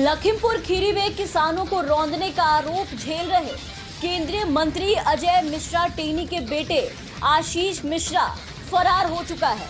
लखीमपुर खीरी में किसानों को रौंदने का आरोप झेल रहे केंद्रीय मंत्री अजय मिश्रा टेनी के बेटे आशीष मिश्रा फरार हो चुका है।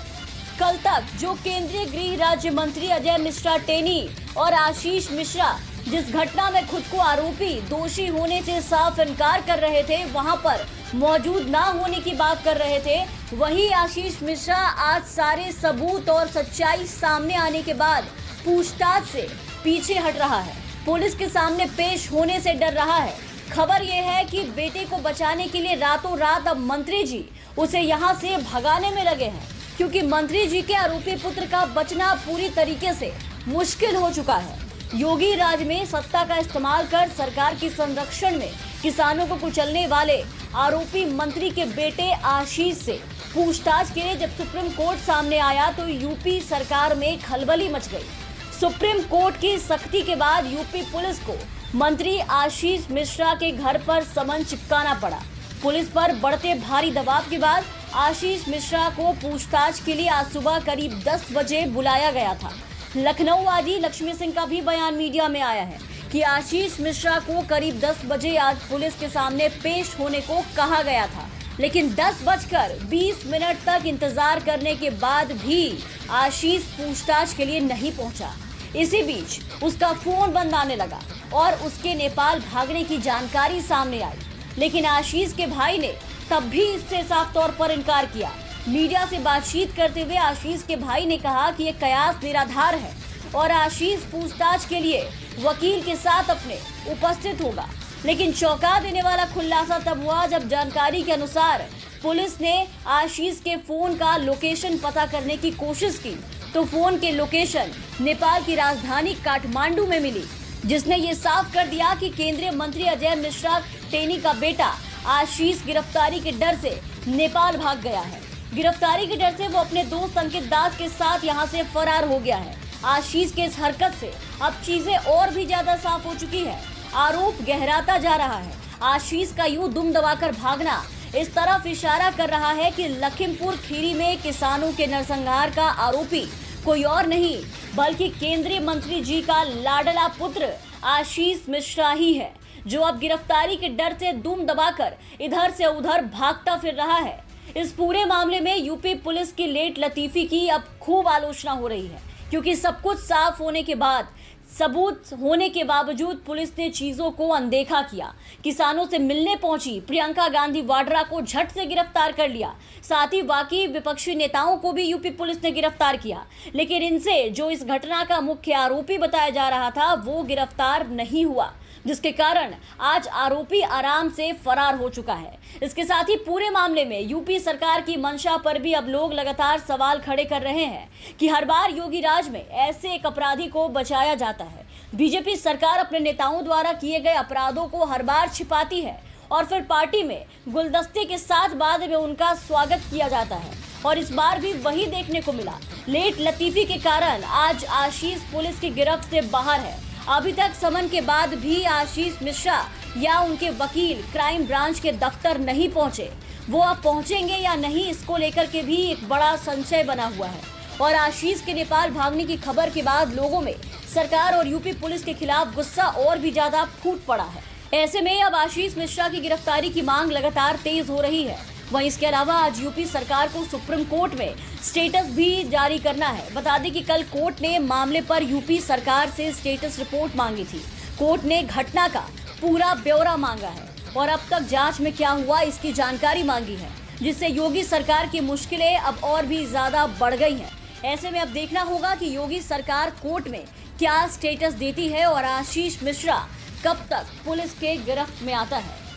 कल तक जो केंद्रीय गृह राज्य मंत्री अजय मिश्रा टेनी और आशीष मिश्रा जिस घटना में खुद को आरोपी दोषी होने से साफ इनकार कर रहे थे, वहां पर मौजूद ना होने की बात कर रहे थे, वही आशीष मिश्रा आज सारे सबूत और सच्चाई सामने आने के बाद पूछताछ से पीछे हट रहा है। पुलिस के सामने पेश होने से डर रहा है। खबर यह है कि बेटे को बचाने के लिए रातों रात अब मंत्री जी उसे यहां से भगाने में लगे हैं, क्योंकि मंत्री जी के आरोपी पुत्र का बचना पूरी तरीके से मुश्किल हो चुका है। योगी राज में सत्ता का इस्तेमाल कर सरकार की संरक्षण में किसानों को कुचलने वाले आरोपी मंत्री के बेटे आशीष से पूछताछ के लिए जब सुप्रीम कोर्ट सामने आया तो यूपी सरकार में खलबली मच गई। सुप्रीम कोर्ट की सख्ती के बाद यूपी पुलिस को मंत्री आशीष मिश्रा के घर पर समन चिपकाना पड़ा। पुलिस पर बढ़ते भारी दबाव के बाद आशीष मिश्रा को पूछताछ के लिए आज सुबह करीब 10 बजे बुलाया गया था। लखनऊ आदि लक्ष्मी सिंह का भी बयान मीडिया में आया है कि आशीष मिश्रा को करीब 10 बजे आज पुलिस के सामने पेश होने को कहा गया था, लेकिन 10:20 तक इंतजार करने के बाद भी आशीष पूछताछ के लिए नहीं पहुंचा। इसी बीच उसका फोन बंद आने लगा और उसके नेपाल भागने की जानकारी सामने आई, लेकिन आशीष के भाई ने तब भी इससे साफ तौर पर इनकार किया। मीडिया से बातचीत करते हुए आशीष के भाई ने कहा कि ये कयास निराधार है और आशीष पूछताछ के लिए वकील के साथ अपने उपस्थित होगा। लेकिन चौंका देने वाला खुलासा तब हुआ जब जानकारी के अनुसार पुलिस ने आशीष के फोन का लोकेशन पता करने की कोशिश की तो फोन के लोकेशन नेपाल की राजधानी काठमांडू में मिली, जिसने ये साफ कर दिया कि केंद्रीय मंत्री अजय मिश्रा टेनी का बेटा आशीष गिरफ्तारी के डर से नेपाल भाग गया है। गिरफ्तारी के डर से वो अपने दोस्त अंकित दास के साथ यहां से फरार हो गया है। आशीष के इस हरकत से अब चीजें और भी ज्यादा साफ हो चुकी है। आरोप गहराता जा रहा है। आशीष का यूं दुम दबाकर भागना इस तरफ इशारा कर रहा है कि लखीमपुर खीरी में किसानों के नरसंहार का आरोपी कोई और नहीं बल्कि केंद्रीय मंत्री जी का लाडला पुत्र आशीष मिश्रा ही है, जो अब गिरफ्तारी के डर से दुम दबाकर इधर से उधर भागता फिर रहा है। इस पूरे मामले में यूपी पुलिस की लेट लतीफी की अब खूब आलोचना हो रही है, क्योंकि सब कुछ साफ होने के बाद सबूत होने के बावजूद पुलिस ने चीजों को अनदेखा किया। किसानों से मिलने पहुंची प्रियंका गांधी वाड्रा को झट से गिरफ्तार कर लिया। साथ ही बाकी विपक्षी नेताओं को भी यूपी पुलिस ने गिरफ्तार किया, लेकिन इनसे जो इस घटना का मुख्य आरोपी बताया जा रहा था वो गिरफ्तार नहीं हुआ, जिसके कारण आज आरोपी आराम से फरार हो चुका है। इसके साथ ही पूरे मामले में यूपी सरकार की मंशा पर भी अब लोग लगातार सवाल खड़े कर रहे हैं कि हर बार योगी राज में ऐसे एक अपराधी को बचाया जाता है। बीजेपी सरकार अपने नेताओं द्वारा किए गए अपराधों को हर बार छिपाती है और फिर पार्टी में गुलदस्ते के साथ बाद में उनका स्वागत किया जाता है, और इस बार भी वही देखने को मिला। लेट लतीफी के कारण आज आशीष पुलिस की गिरफ्त से बाहर है। अभी तक समन के बाद भी आशीष मिश्रा या उनके वकील क्राइम ब्रांच के दफ्तर नहीं पहुंचे। वो अब पहुंचेंगे या नहीं, इसको लेकर के भी एक बड़ा संशय बना हुआ है। और आशीष के नेपाल भागने की खबर के बाद लोगों में सरकार और यूपी पुलिस के खिलाफ गुस्सा और भी ज्यादा फूट पड़ा है। ऐसे में अब आशीष मिश्रा की गिरफ्तारी की मांग लगातार तेज हो रही है। वहीं इसके अलावा आज यूपी सरकार को सुप्रीम कोर्ट में स्टेटस भी जारी करना है। बता दें कि कल कोर्ट ने मामले पर यूपी सरकार से स्टेटस रिपोर्ट मांगी थी। कोर्ट ने घटना का पूरा ब्यौरा मांगा है और अब तक जांच में क्या हुआ इसकी जानकारी मांगी है, जिससे योगी सरकार की मुश्किलें अब और भी ज्यादा बढ़ गई हैं। ऐसे में अब देखना होगा कि योगी सरकार कोर्ट में क्या स्टेटस देती है और आशीष मिश्रा कब तक पुलिस के गिरफ्त में आता है।